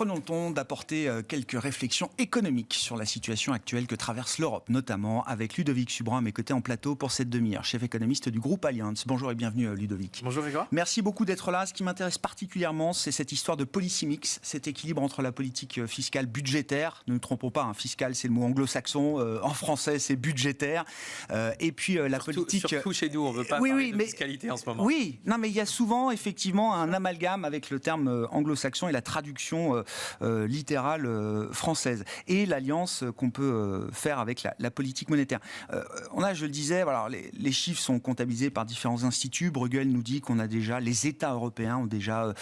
prenons le temps d'apporter quelques réflexions économiques sur la situation actuelle que traverse l'Europe, notamment avec Ludovic Subran à mes côtés en plateau pour cette demi-heure, chef économiste du groupe Allianz. Bonjour et bienvenue Ludovic. Bonjour Grégoire. Merci beaucoup d'être là. Ce qui m'intéresse particulièrement, c'est cette histoire de policy mix, cet équilibre entre la politique fiscale budgétaire. Ne nous trompons pas, fiscal c'est le mot anglo-saxon, en français c'est budgétaire, et puis la politique... Surtout chez nous, on ne veut pas parler de fiscalité en ce moment. Oui, non mais il y a souvent effectivement un amalgame avec le terme anglo-saxon et la traduction littérale française et l'alliance qu'on peut faire avec la politique monétaire. On a, je le disais, voilà, les chiffres sont comptabilisés par différents instituts. Bruegel nous dit qu'on a déjà, les États européens ont déjà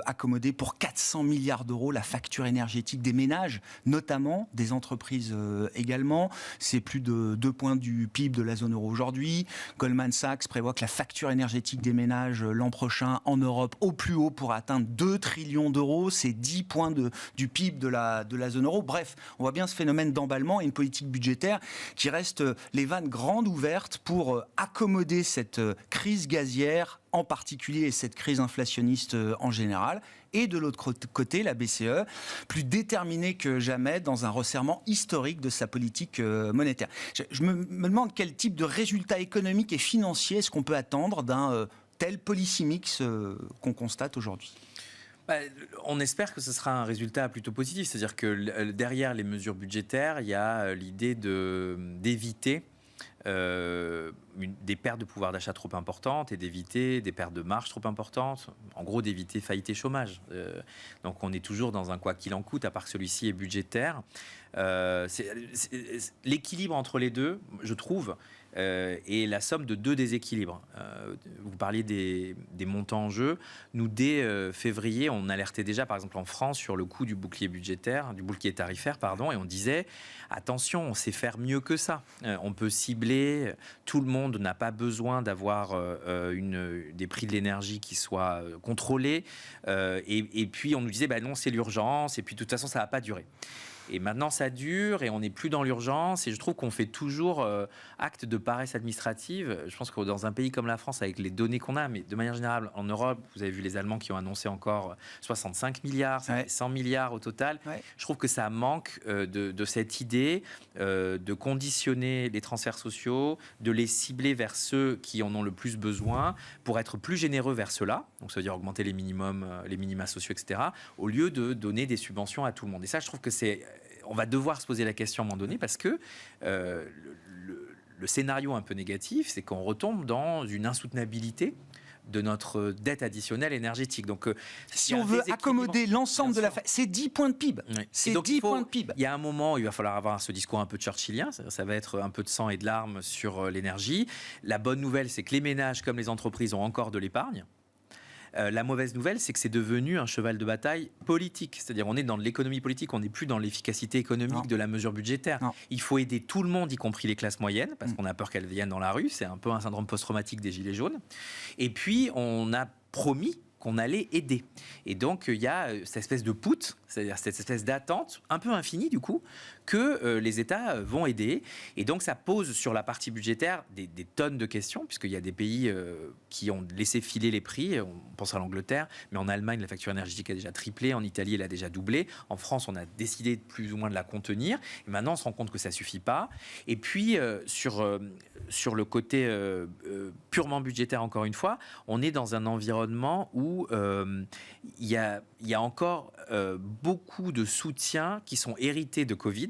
accommodé pour 400 milliards d'euros la facture énergétique des ménages, notamment des entreprises également. C'est plus de 2 points du PIB de la zone euro aujourd'hui. Goldman Sachs prévoit que la facture énergétique des ménages l'an prochain en Europe au plus haut pourra atteindre 2 trillions d'euros. C'est 10 points du PIB de la zone euro. Bref, on voit bien ce phénomène d'emballement et une politique budgétaire qui reste les vannes grandes ouvertes pour accommoder cette crise gazière en particulier et cette crise inflationniste en général. Et de l'autre côté, la BCE, plus déterminée que jamais dans un resserrement historique de sa politique monétaire. Je me demande quel type de résultats économiques et financiers est-ce qu'on peut attendre d'un tel policy mix qu'on constate aujourd'hui. On espère que ce sera un résultat plutôt positif. C'est-à-dire que derrière les mesures budgétaires, il y a l'idée d'éviter des pertes de pouvoir d'achat trop importantes et d'éviter des pertes de marge trop importantes. En gros, d'éviter faillite et chômage. Donc on est toujours dans un quoi qu'il en coûte, à part que celui-ci est budgétaire. L'équilibre entre les deux, je trouve, est la somme de deux déséquilibres. Vous parliez des montants en jeu. Nous, dès février, on alertait déjà, par exemple en France, sur le coût du bouclier budgétaire, du bouclier tarifaire, pardon, et on disait, attention, on sait faire mieux que ça. On peut cibler, tout le monde n'a pas besoin d'avoir des prix de l'énergie qui soient contrôlés. Et puis, on nous disait, non, c'est l'urgence, et puis de toute façon, ça ne va pas durer. Et maintenant, ça dure et on n'est plus dans l'urgence. Et je trouve qu'on fait toujours acte de paresse administrative. Je pense que dans un pays comme la France, avec les données qu'on a, mais de manière générale, en Europe, vous avez vu les Allemands qui ont annoncé encore 65 milliards, 100 milliards au total. Ouais. Je trouve que ça manque de cette idée de conditionner les transferts sociaux, de les cibler vers ceux qui en ont le plus besoin pour être plus généreux vers ceux-là. Donc, ça veut dire augmenter les minimums, les minima sociaux, etc., au lieu de donner des subventions à tout le monde. Et ça, je trouve que on va devoir se poser la question à un moment donné parce que le scénario un peu négatif, c'est qu'on retombe dans une insoutenabilité de notre dette additionnelle énergétique. Donc, si on veut accommoder l'ensemble de la... C'est 10 points de PIB. Oui. C'est 10 points de PIB. Il y a un moment, il va falloir avoir ce discours un peu churchillien. Ça va être un peu de sang et de larmes sur l'énergie. La bonne nouvelle, c'est que les ménages comme les entreprises ont encore de l'épargne. La mauvaise nouvelle, c'est que c'est devenu un cheval de bataille politique. C'est-à-dire on est dans l'économie politique, on n'est plus dans l'efficacité économique de la mesure budgétaire. Non. Il faut aider tout le monde, y compris les classes moyennes, parce qu'on a peur qu'elles viennent dans la rue. C'est un peu un syndrome post-traumatique des Gilets jaunes. Et puis, on a promis qu'on allait aider. Et donc, il y a cette espèce de put, c'est-à-dire cette espèce d'attente, un peu infinie du coup, que les États vont aider. Et donc, ça pose sur la partie budgétaire des tonnes de questions, puisqu'il y a des pays qui ont laissé filer les prix. On pense à l'Angleterre, mais en Allemagne, la facture énergétique a déjà triplé. En Italie, elle a déjà doublé. En France, on a décidé plus ou moins de la contenir. Et maintenant, on se rend compte que ça ne suffit pas. Et puis, sur le côté purement budgétaire, encore une fois, on est dans un environnement où il y a encore beaucoup de soutiens qui sont hérités de Covid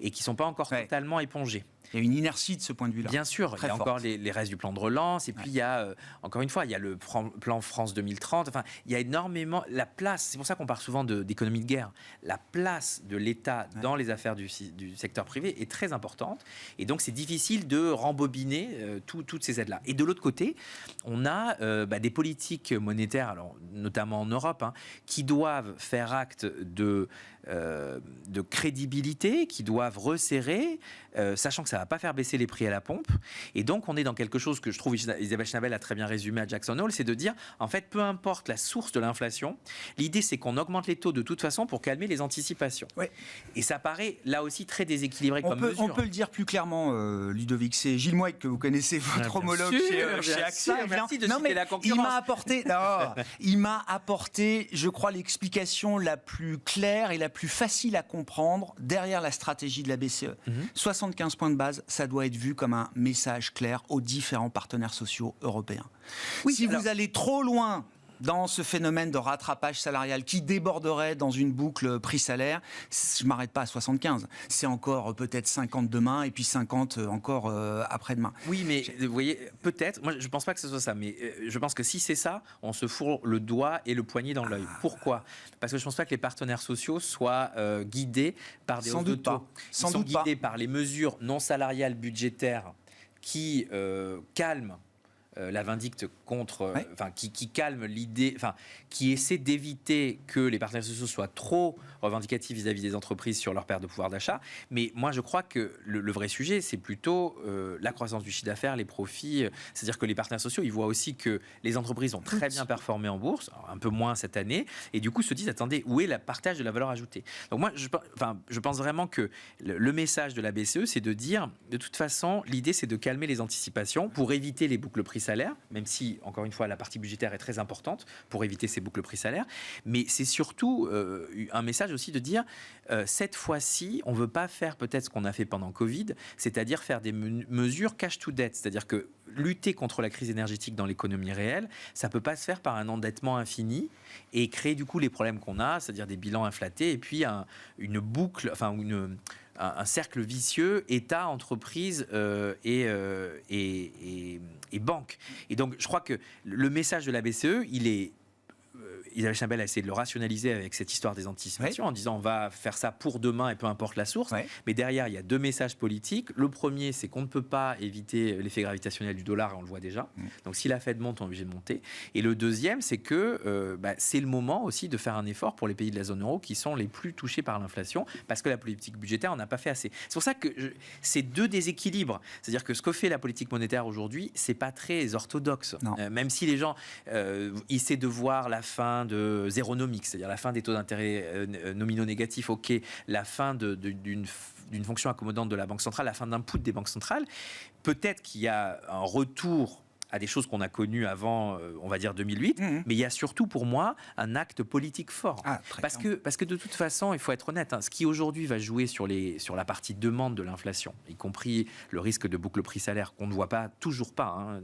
et qui ne sont pas encore totalement épongés. Il y a une inertie de ce point de vue-là. Bien sûr, il y a encore les restes du plan de relance. Et puis, il y a, encore une fois, il y a le plan France 2030. Enfin, il y a énormément... La place, c'est pour ça qu'on parle souvent d'économie de guerre. La place de l'État dans les affaires du secteur privé est très importante. Et donc, c'est difficile de rembobiner toutes ces aides-là. Et de l'autre côté, on a des politiques monétaires, alors, notamment en Europe, qui doivent faire acte de crédibilité qui doivent resserrer, sachant que ça ne va pas faire baisser les prix à la pompe. Et donc, on est dans quelque chose que je trouve, Isabelle Schnabel a très bien résumé à Jackson Hole, c'est de dire, en fait, peu importe la source de l'inflation, l'idée, c'est qu'on augmente les taux de toute façon pour calmer les anticipations. Ouais. Et ça paraît, là aussi, très déséquilibré comme mesure. On peut le dire plus clairement, Ludovic. C'est Gilles Moët, que vous connaissez, votre homologue chez AXA. Merci de citer la concurrence. Il m'a apporté, je crois, l'explication la plus claire et la plus facile à comprendre derrière la stratégie de la BCE. 75 points de base, ça doit être vu comme un message clair aux différents partenaires sociaux européens. Oui, si vous allez trop loin dans ce phénomène de rattrapage salarial qui déborderait dans une boucle prix-salaire, je ne m'arrête pas à 75. C'est encore peut-être 50 demain et puis 50 encore après-demain. Oui, mais vous voyez, peut-être, moi je ne pense pas que ce soit ça, mais je pense que si c'est ça, on se fourre le doigt et le poignet dans l'œil. Pourquoi ? Parce que je ne pense pas que les partenaires sociaux soient guidés par des hausses de taux. Ils sont guidés par les mesures non salariales budgétaires qui calment la vindicte contre, qui calme l'idée, qui essaie d'éviter que les partenaires sociaux soient trop revendicatifs vis-à-vis des entreprises sur leur perte de pouvoir d'achat. Mais moi, je crois que le vrai sujet, c'est plutôt la croissance du chiffre d'affaires, les profits. C'est-à-dire que les partenaires sociaux, ils voient aussi que les entreprises ont très bien performé en bourse, un peu moins cette année, et du coup se disent, attendez, où est le partage de la valeur ajoutée ? Donc moi, je pense vraiment que le message de la BCE, c'est de dire, de toute façon, l'idée, c'est de calmer les anticipations pour éviter les boucles prix-salaire, même si, encore une fois, la partie budgétaire est très importante pour éviter ces boucles prix-salaire. Mais c'est surtout un message aussi de dire, cette fois-ci, on ne veut pas faire peut-être ce qu'on a fait pendant Covid, c'est-à-dire faire des mesures cash to debt, c'est-à-dire que lutter contre la crise énergétique dans l'économie réelle, ça ne peut pas se faire par un endettement infini et créer du coup les problèmes qu'on a, c'est-à-dire des bilans inflatés et puis une boucle, un cercle vicieux, État, entreprise et banque. Et donc, je crois que le message de la BCE, il est... Isabelle Schnabel a essayé de le rationaliser avec cette histoire des anticipations en disant on va faire ça pour demain et peu importe la source. Mais derrière, il y a deux messages politiques. Le premier, c'est qu'on ne peut pas éviter l'effet gravitationnel du dollar, on le voit déjà. Donc si la Fed monte, on est obligé de monter. Et le deuxième, c'est que c'est le moment aussi de faire un effort pour les pays de la zone euro qui sont les plus touchés par l'inflation parce que la politique budgétaire, on n'a pas fait assez. C'est pour ça que c'est deux déséquilibres. C'est-à-dire que ce que fait la politique monétaire aujourd'hui, c'est pas très orthodoxe. Même si les gens essaient de voir la fin de zéronomique, c'est-à-dire la fin des taux d'intérêt nominaux négatifs, la fin d'une fonction accommodante de la Banque centrale, la fin d'un put des banques centrales. Peut-être qu'il y a un retour à des choses qu'on a connues avant, on va dire 2008, mais il y a surtout pour moi un acte politique fort. Parce que de toute façon, il faut être honnête, ce qui aujourd'hui va jouer sur la partie demande de l'inflation, y compris le risque de boucle prix-salaire qu'on ne voit toujours pas,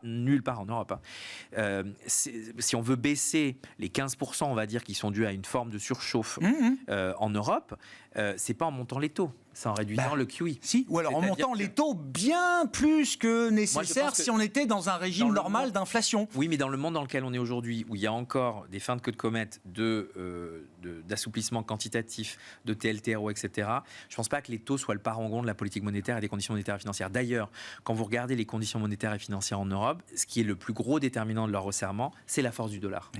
nulle part en Europe. Si on veut baisser les 15%, on va dire, qui sont dus à une forme de surchauffe en Europe, c'est pas en montant les taux, c'est en réduisant le QE. Ou alors en montant les taux bien plus que nécessaire si on était dans un régime normal d'inflation. Oui, mais dans le monde dans lequel on est aujourd'hui, où il y a encore des fins de queue de comète d'assouplissement quantitatif, de TLTRO, etc., je ne pense pas que les taux soient le parangon de la politique monétaire et des conditions monétaires et financières. D'ailleurs, quand vous regardez les conditions monétaires et financières en Europe, ce qui est le plus gros déterminant de leur resserrement, c'est la force du dollar.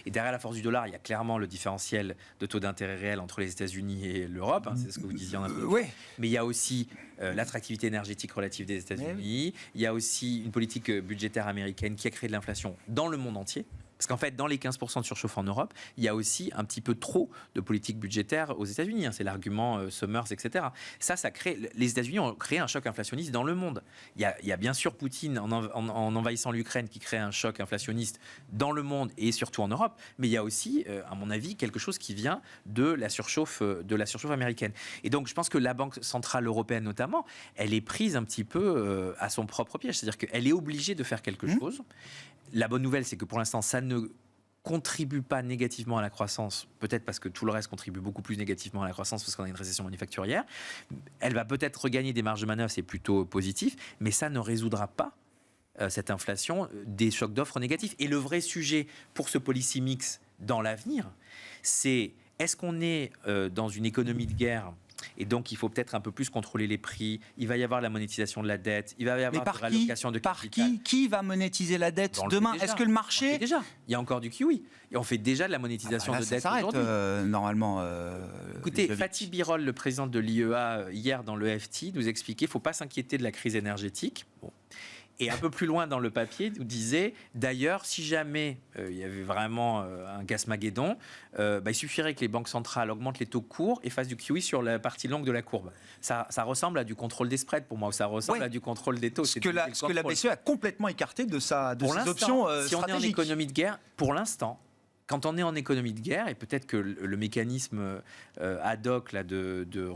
Et derrière la force du dollar, il y a clairement le différentiel de taux d'intérêt réel entre les États-Unis et l'Europe. C'est ce que vous disiez en introduction. Mais il y a aussi l'attractivité énergétique relative des États-Unis. Il y a aussi une politique budgétaire américaine qui a créé de l'inflation dans le monde entier. Parce qu'en fait, dans les 15% de surchauffe en Europe, il y a aussi un petit peu trop de politique budgétaire aux États-Unis. C'est l'argument Summers, etc. Ça crée. Les États-Unis ont créé un choc inflationniste dans le monde. Il y a bien sûr Poutine en envahissant l'Ukraine qui crée un choc inflationniste dans le monde et surtout en Europe. Mais il y a aussi, à mon avis, quelque chose qui vient de la surchauffe américaine. Et donc, je pense que la Banque centrale européenne, notamment, elle est prise un petit peu à son propre piège. C'est-à-dire qu'elle est obligée de faire quelque chose. La bonne nouvelle, c'est que pour l'instant, ça ne contribue pas négativement à la croissance, peut-être parce que tout le reste contribue beaucoup plus négativement à la croissance parce qu'on a une récession manufacturière. Elle va peut-être regagner des marges de manœuvre, c'est plutôt positif, mais ça ne résoudra pas cette inflation des chocs d'offres négatifs. Et le vrai sujet pour ce policy mix dans l'avenir, c'est est-ce qu'on est dans une économie de guerre Et donc, il faut peut-être un peu plus contrôler les prix. Il va y avoir la monétisation de la dette. Il va y avoir Mais des réallocations de capital. Qui va monétiser la dette demain? Est-ce que le marché... On le fait déjà. Il y a encore du QE. Et on fait déjà de la monétisation de dette aujourd'hui. Normalement. Écoutez, Fatih Birol, le président de l'IEA, hier dans le FT, nous expliquait qu'il ne faut pas s'inquiéter de la crise énergétique. Bon. Et un peu plus loin dans le papier, nous disait, d'ailleurs, si jamais il y avait vraiment un Gasmageddon, il suffirait que les banques centrales augmentent les taux courts et fassent du QE sur la partie longue de la courbe. Ça ressemble à du contrôle des spreads pour moi, ou ça ressemble à du contrôle des taux. Ce que la BCE a complètement écarté de ses options stratégiques. Si on est en économie de guerre, pour l'instant, quand on est en économie de guerre, et peut-être que le mécanisme ad hoc là, de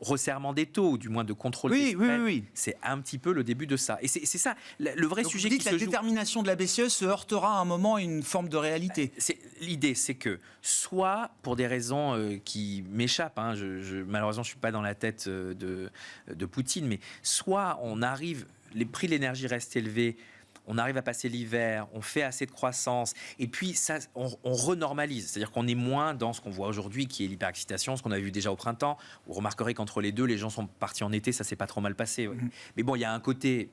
resserrement des taux, ou du moins de contrôle des spreads, c'est un petit peu le début de ça. Et c'est ça, le vrai sujet qui se joue. La détermination de la BCE se heurtera à un moment à une forme de réalité. L'idée, c'est que, soit pour des raisons qui m'échappent, malheureusement je ne suis pas dans la tête de Poutine, mais soit on arrive, les prix de l'énergie restent élevés, on arrive à passer l'hiver, on fait assez de croissance, et puis ça, on renormalise. C'est-à-dire qu'on est moins dans ce qu'on voit aujourd'hui, qui est l'hyperexcitation, ce qu'on a vu déjà au printemps. Vous remarquerez qu'entre les deux, les gens sont partis en été, ça s'est pas trop mal passé. Ouais. Mais bon, il y a un côté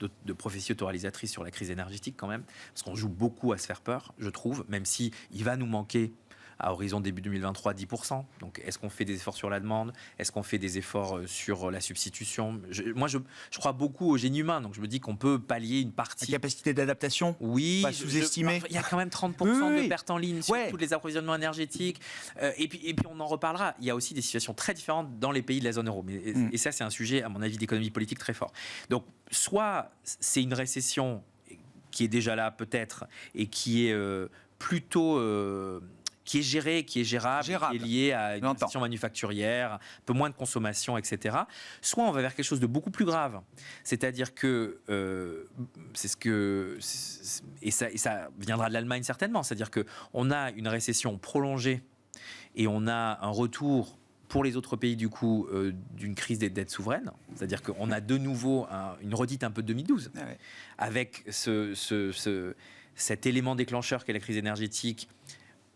de prophétie autoralisatrice sur la crise énergétique quand même, parce qu'on joue beaucoup à se faire peur, je trouve, même si il va nous manquer à horizon début 2023, 10%. Donc, est-ce qu'on fait des efforts sur la demande? Est-ce qu'on fait des efforts sur la substitution? Moi, je crois beaucoup au génie humain. Donc, je me dis qu'on peut pallier une partie. La capacité d'adaptation? Oui. Pas sous-estimer. Il y a quand même 30% de pertes en ligne sur tous les approvisionnements énergétiques. Et puis, on en reparlera. Il y a aussi des situations très différentes dans les pays de la zone euro. Et ça, c'est un sujet, à mon avis, d'économie politique très fort. Donc, soit c'est une récession qui est déjà là, peut-être, et qui est plutôt... qui est géré, qui est gérable, qui est lié à une question manufacturière, un peu moins de consommation, etc. Soit on va vers quelque chose de beaucoup plus grave, c'est-à-dire que et ça viendra de l'Allemagne certainement, c'est-à-dire que on a une récession prolongée et on a un retour pour les autres pays du coup d'une crise des dettes souveraines, c'est-à-dire qu'on a de nouveau une redite un peu de 2012 avec cet élément déclencheur qu'est la crise énergétique.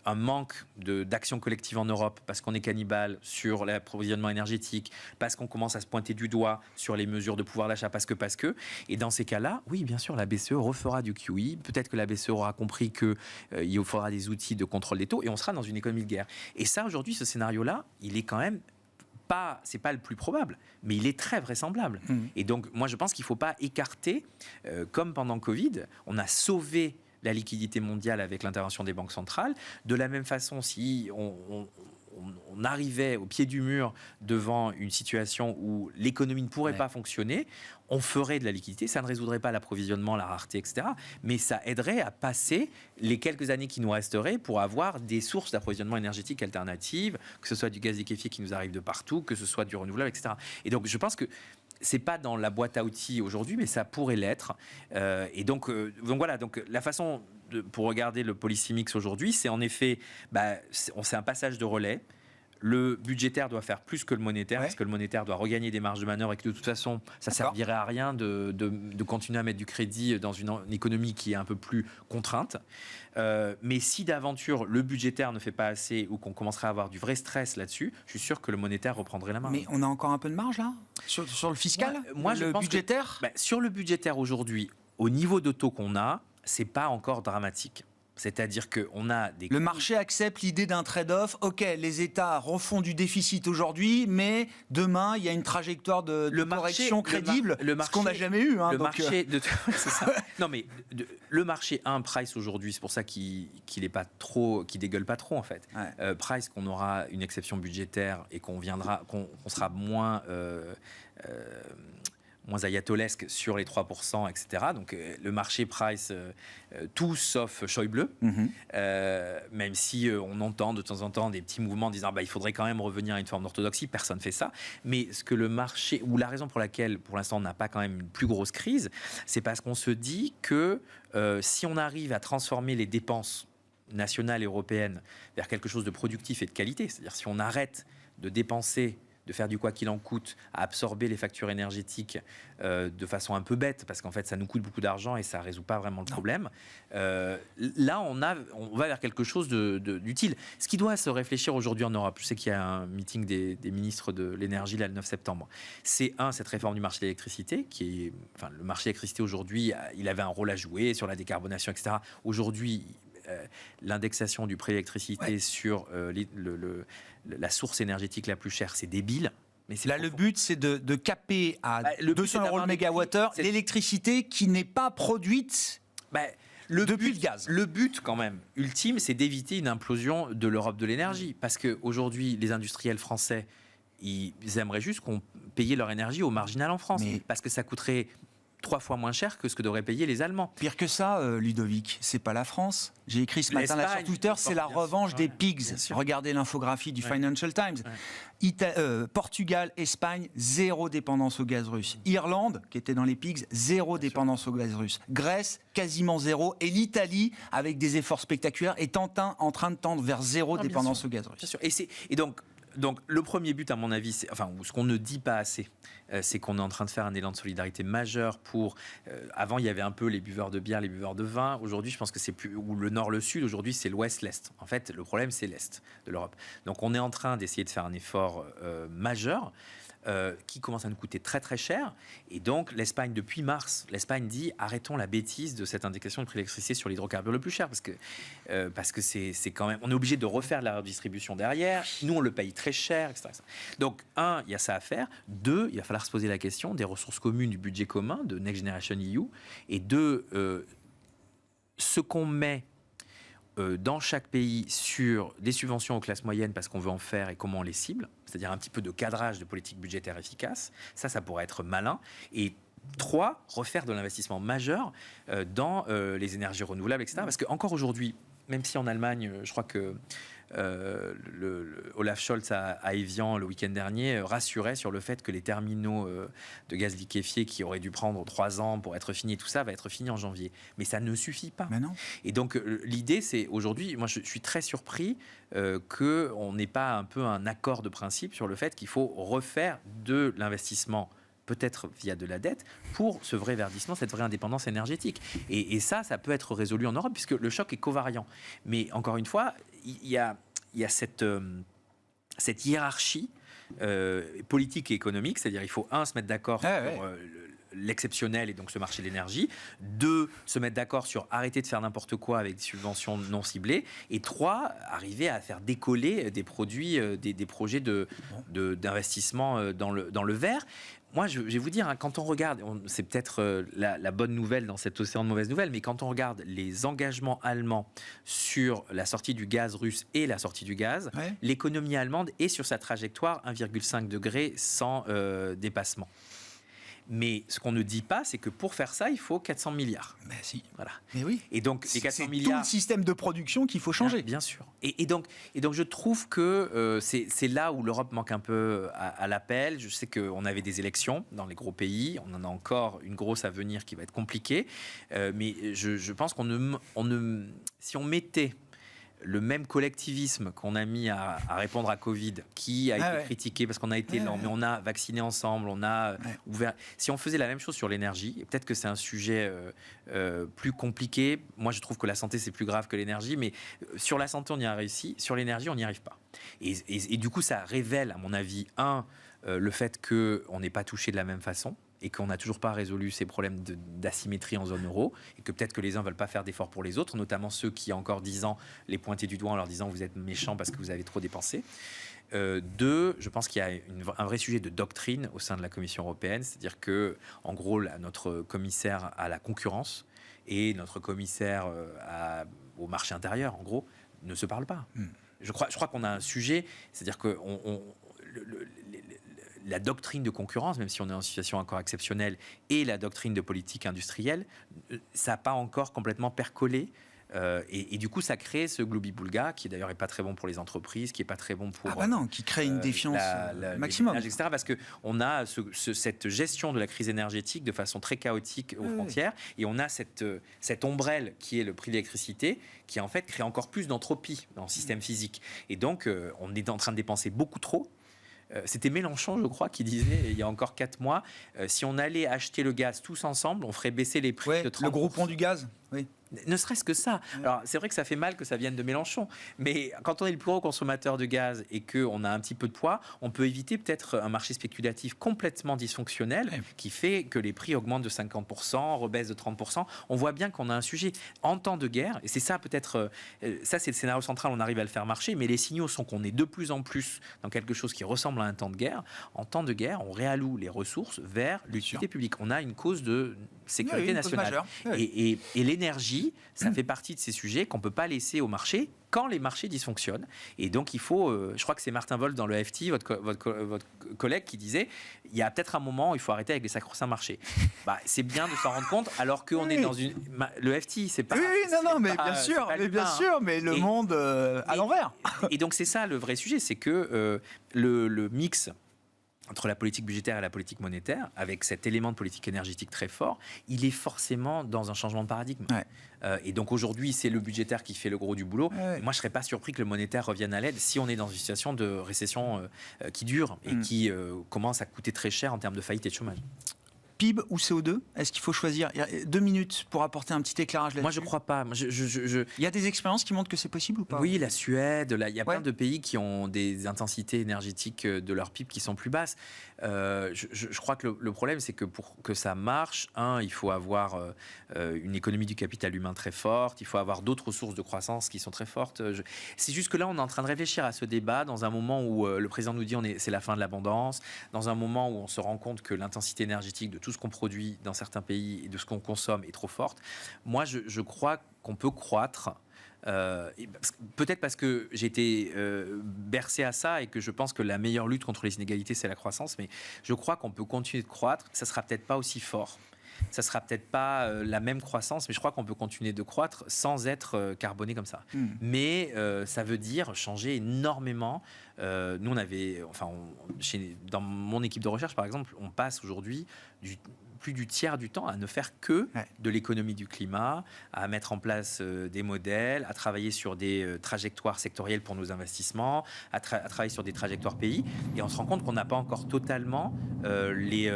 Un manque d'action collective en Europe parce qu'on est cannibale sur l'approvisionnement énergétique, parce qu'on commence à se pointer du doigt sur les mesures de pouvoir d'achat, parce que. Et dans ces cas-là, oui, bien sûr, la BCE refera du QE. Peut-être que la BCE aura compris qu'il faudra des outils de contrôle des taux et on sera dans une économie de guerre. Et ça, aujourd'hui, ce scénario-là, il est quand même c'est pas le plus probable, mais il est très vraisemblable. Et donc, moi, je pense qu'il ne faut pas écarter, comme pendant Covid, on a sauvé la liquidité mondiale avec l'intervention des banques centrales. De la même façon, si on arrivait au pied du mur devant une situation où l'économie ne pourrait pas fonctionner, on ferait de la liquidité. Ça ne résoudrait pas l'approvisionnement, la rareté, etc. Mais ça aiderait à passer les quelques années qui nous resteraient pour avoir des sources d'approvisionnement énergétique alternatives, que ce soit du gaz liquéfié qui nous arrive de partout, que ce soit du renouvelable, etc. Et donc, je pense que c'est pas dans la boîte à outils aujourd'hui, mais ça pourrait l'être. Et donc voilà. Donc la façon pour regarder le policy mix aujourd'hui, c'est en effet, c'est un passage de relais. Le budgétaire doit faire plus que le monétaire, parce que le monétaire doit regagner des marges de manœuvre et que de toute façon, ça ne servirait à rien de continuer à mettre du crédit dans une économie qui est un peu plus contrainte. Mais si d'aventure le budgétaire ne fait pas assez ou qu'on commencerait à avoir du vrai stress là-dessus, je suis sûr que le monétaire reprendrait la main. Mais on a encore un peu de marge là sur le fiscal, moi, je pense budgétaire sur le budgétaire aujourd'hui, au niveau de taux qu'on a, c'est pas encore dramatique. C'est-à-dire qu'on a des... Le marché accepte l'idée d'un trade-off. OK, les États refont du déficit aujourd'hui, mais demain, il y a une trajectoire de correction crédible, ce qu'on n'a jamais eu. Marché c'est ça. Non, mais le marché a un price aujourd'hui, c'est pour ça qu'il est pas trop, qu'il dégueule pas trop en fait. Price qu'on aura une exception budgétaire et qu'on sera moins ayatolesque sur les 3%, etc. Donc le marché price tout sauf Schäuble, même si on entend de temps en temps des petits mouvements disant il faudrait quand même revenir à une forme d'orthodoxie, personne ne fait ça. Mais ce que le marché, ou la raison pour laquelle pour l'instant on n'a pas quand même une plus grosse crise, c'est parce qu'on se dit que si on arrive à transformer les dépenses nationales et européennes vers quelque chose de productif et de qualité, c'est-à-dire si on arrête de dépenser de faire du quoi qu'il en coûte, à absorber les factures énergétiques de façon un peu bête, parce qu'en fait, ça nous coûte beaucoup d'argent et ça ne résout pas vraiment le problème. Là, on va vers quelque chose d'utile. Ce qui doit se réfléchir aujourd'hui en Europe, je sais qu'il y a un meeting des ministres de l'énergie là, le 9 septembre, c'est cette réforme du marché de l'électricité, le marché de l'électricité aujourd'hui, il avait un rôle à jouer sur la décarbonation, etc. Aujourd'hui, l'indexation du prix de l'électricité sur la source énergétique la plus chère, c'est débile. Mais là, le but, c'est de caper à 200 € le mégawattheure l'électricité qui n'est pas produite depuis le gaz. Le but, quand même, ultime, c'est d'éviter une implosion de l'Europe de l'énergie. Parce qu'aujourd'hui, les industriels français, ils aimeraient juste qu'on payait leur énergie au marginal en France. Parce que ça coûterait 3 fois moins cher que ce que devraient payer les Allemands. Pire que ça, Ludovic, c'est pas la France. J'ai écrit ce matin là sur Twitter, c'est la revanche des pigs. Regardez l'infographie du Financial Times. Portugal, Espagne, 0 dépendance au gaz russe. Irlande, qui était dans les pigs, 0 dépendance au gaz russe. Grèce, quasiment 0. Et l'Italie, avec des efforts spectaculaires, est en train de tendre vers 0 dépendance au gaz russe. Bien sûr. Et donc, le premier but, à mon avis, ce qu'on ne dit pas assez, c'est qu'on est en train de faire un élan de solidarité majeur pour... avant, il y avait un peu les buveurs de bière, les buveurs de vin. Aujourd'hui, je pense que c'est plus... Ou le nord, le sud. Aujourd'hui, c'est l'ouest, l'est. En fait, le problème, c'est l'est de l'Europe. Donc, on est en train d'essayer de faire un effort majeur qui commence à nous coûter très très cher. Et donc l'Espagne, depuis mars, l'Espagne dit arrêtons la bêtise de cette indication de prix de l'électricité sur l'hydrocarbure le plus cher, parce que c'est quand même, on est obligé de refaire la redistribution derrière. Nous, on le paye très cher, etc. Donc il y a ça à faire. 2, il va falloir se poser la question des ressources communes, du budget commun de Next Generation EU. Et 2, ce qu'on met dans chaque pays sur des subventions aux classes moyennes parce qu'on veut en faire et comment on les cible, c'est-à-dire un petit peu de cadrage de politique budgétaire efficace, ça pourrait être malin. Et 3, refaire de l'investissement majeur dans les énergies renouvelables, etc. Parce qu'encore aujourd'hui, même si en Allemagne, je crois que Olaf Scholz à Evian le week-end dernier rassurait sur le fait que les terminaux de gaz liquéfié qui auraient dû prendre 3 ans pour être finis, tout ça va être fini en janvier. Mais ça ne suffit pas. Mais non. Et donc l'idée, c'est aujourd'hui, moi je suis très surpris qu'on n'ait pas un peu un accord de principe sur le fait qu'il faut refaire de l'investissement, peut-être via de la dette, pour ce vrai verdissement, cette vraie indépendance énergétique. Et ça peut être résolu en Europe, puisque le choc est covariant. Mais encore une fois, il y a cette hiérarchie politique et économique, c'est-à-dire il faut, se mettre d'accord sur l'exceptionnel et donc ce marché de l'énergie. 2, se mettre d'accord sur arrêter de faire n'importe quoi avec des subventions non ciblées. Et 3, arriver à faire décoller des produits, des projets d'investissement dans le vert. Moi, je vais vous dire, quand on regarde, c'est peut-être la bonne nouvelle dans cet océan de mauvaises nouvelles, mais quand on regarde les engagements allemands sur la sortie du gaz russe et la sortie du gaz, l'économie allemande est sur sa trajectoire 1,5 degré sans dépassement. Mais ce qu'on ne dit pas, c'est que pour faire ça, il faut 400 milliards. Mais si. Voilà. Mais oui. Et donc, les 400 milliards... C'est tout le système de production qu'il faut changer. Bien sûr. Et donc, je trouve que c'est là où l'Europe manque un peu à l'appel. Je sais qu'on avait des élections dans les gros pays. On en a encore une grosse à venir qui va être compliquée. Mais je pense si on mettait le même collectivisme qu'on a mis à répondre à Covid, qui a été critiqué parce qu'on a été lent, mais on a vacciné ensemble, on a ouvert. Si on faisait la même chose sur l'énergie, et peut-être que c'est un sujet plus compliqué. Moi, je trouve que la santé, c'est plus grave que l'énergie, mais sur la santé, on y a réussi. Sur l'énergie, on n'y arrive pas. Et du coup, ça révèle, à mon avis, le fait qu'on n'est pas touché de la même façon, et qu'on n'a toujours pas résolu ces problèmes d'asymétrie en zone euro, et que peut-être que les uns ne veulent pas faire d'efforts pour les autres, notamment ceux qui, il y a encore 10 ans, les pointaient du doigt en leur disant « vous êtes méchants parce que vous avez trop dépensé ». 2, je pense qu'il y a un vrai sujet de doctrine au sein de la Commission européenne, c'est-à-dire que, en gros, notre commissaire à la concurrence et notre commissaire au marché intérieur, en gros, ne se parlent pas. Je crois qu'on a un sujet, c'est-à-dire que la doctrine de concurrence, même si on est en situation encore exceptionnelle, et la doctrine de politique industrielle, ça n'a pas encore complètement percolé. Et du coup, ça crée ce gloubi-boulga, qui d'ailleurs n'est pas très bon pour les entreprises, qui n'est pas très bon pour... qui crée une défiance maximum. Etc., parce qu'on a cette gestion de la crise énergétique de façon très chaotique aux frontières, et on a cette ombrelle qui est le prix de l'électricité, qui en fait crée encore plus d'entropie dans le système physique. Et donc, on est en train de dépenser beaucoup trop, C'était Mélenchon, je crois, qui disait il y a encore 4 mois, si on allait acheter le gaz tous ensemble, on ferait baisser les prix de 30%. Le groupement du gaz, oui. Ne serait-ce que ça. Alors, c'est vrai que ça fait mal que ça vienne de Mélenchon, mais quand on est le plus gros consommateur de gaz et qu'on a un petit peu de poids, on peut éviter peut-être un marché spéculatif complètement dysfonctionnel qui fait que les prix augmentent de 50%, rebaissent de 30%. On voit bien qu'on a un sujet en temps de guerre, et c'est ça peut-être, ça c'est le scénario central, on arrive à le faire marcher, mais les signaux sont qu'on est de plus en plus dans quelque chose qui ressemble à un temps de guerre. En temps de guerre, on réalloue les ressources vers l'utilité publique. On a une cause de sécurité nationale. Et l'énergie, ça fait partie de ces sujets qu'on ne peut pas laisser au marché quand les marchés dysfonctionnent. Et donc, il faut... je crois que c'est Martin Wolf dans le FT, votre collègue, qui disait il y a peut-être un moment où il faut arrêter avec les sacro-saints marchés. C'est bien de s'en rendre compte, alors qu'on est dans une... Le FT, c'est pas... Oui, mais bien sûr, mais le monde à l'envers. Et donc, c'est ça le vrai sujet, c'est que le mix entre la politique budgétaire et la politique monétaire, avec cet élément de politique énergétique très fort, il est forcément dans un changement de paradigme. Et donc aujourd'hui, c'est le budgétaire qui fait le gros du boulot. Moi, je ne serais pas surpris que le monétaire revienne à l'aide si on est dans une situation de récession qui dure et qui commence à coûter très cher en termes de faillite et de chômage. PIB ou CO2 ? Est-ce qu'il faut choisir ? Il y a 2 minutes pour apporter un petit éclairage là-dessus. Moi, je ne crois pas. Il y a des expériences qui montrent que c'est possible ou pas ? Oui, la Suède, il y a plein de pays qui ont des intensités énergétiques de leur PIB qui sont plus basses. Je crois que le problème, c'est que pour que ça marche, il faut avoir une économie du capital humain très forte, il faut avoir d'autres sources de croissance qui sont très fortes. C'est juste que là, on est en train de réfléchir à ce débat dans un moment où le président nous dit c'est la fin de l'abondance, dans un moment où on se rend compte que l'intensité énergétique de tout ce qu'on produit dans certains pays et de ce qu'on consomme est trop forte. Moi, je crois qu'on peut croître. Peut-être parce que j'ai été bercé à ça et que je pense que la meilleure lutte contre les inégalités, c'est la croissance, mais je crois qu'on peut continuer de croître. Ça sera peut-être pas aussi fort. Ça sera peut-être pas la même croissance, mais je crois qu'on peut continuer de croître sans être carboné comme ça. Mais ça veut dire changer énormément. Nous, on avait, dans mon équipe de recherche, par exemple, on passe aujourd'hui plus du tiers du temps à ne faire que de l'économie du climat, à mettre en place des modèles, à travailler sur des trajectoires sectorielles pour nos investissements, à travailler sur des trajectoires pays. Et on se rend compte qu'on n'a pas encore totalement les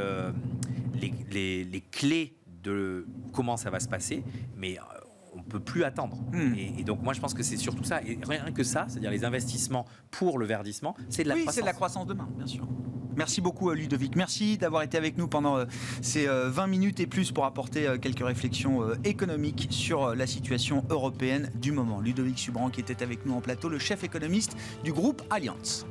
clés de comment ça va se passer, mais on ne peut plus attendre. Et donc moi je pense que c'est surtout ça, et rien que ça, c'est-à-dire les investissements pour le verdissement, c'est de la croissance. C'est de la croissance demain, bien sûr. Merci beaucoup Ludovic, merci d'avoir été avec nous pendant ces 20 minutes et plus pour apporter quelques réflexions économiques sur la situation européenne du moment. Ludovic Subran qui était avec nous en plateau, le chef économiste du groupe Allianz.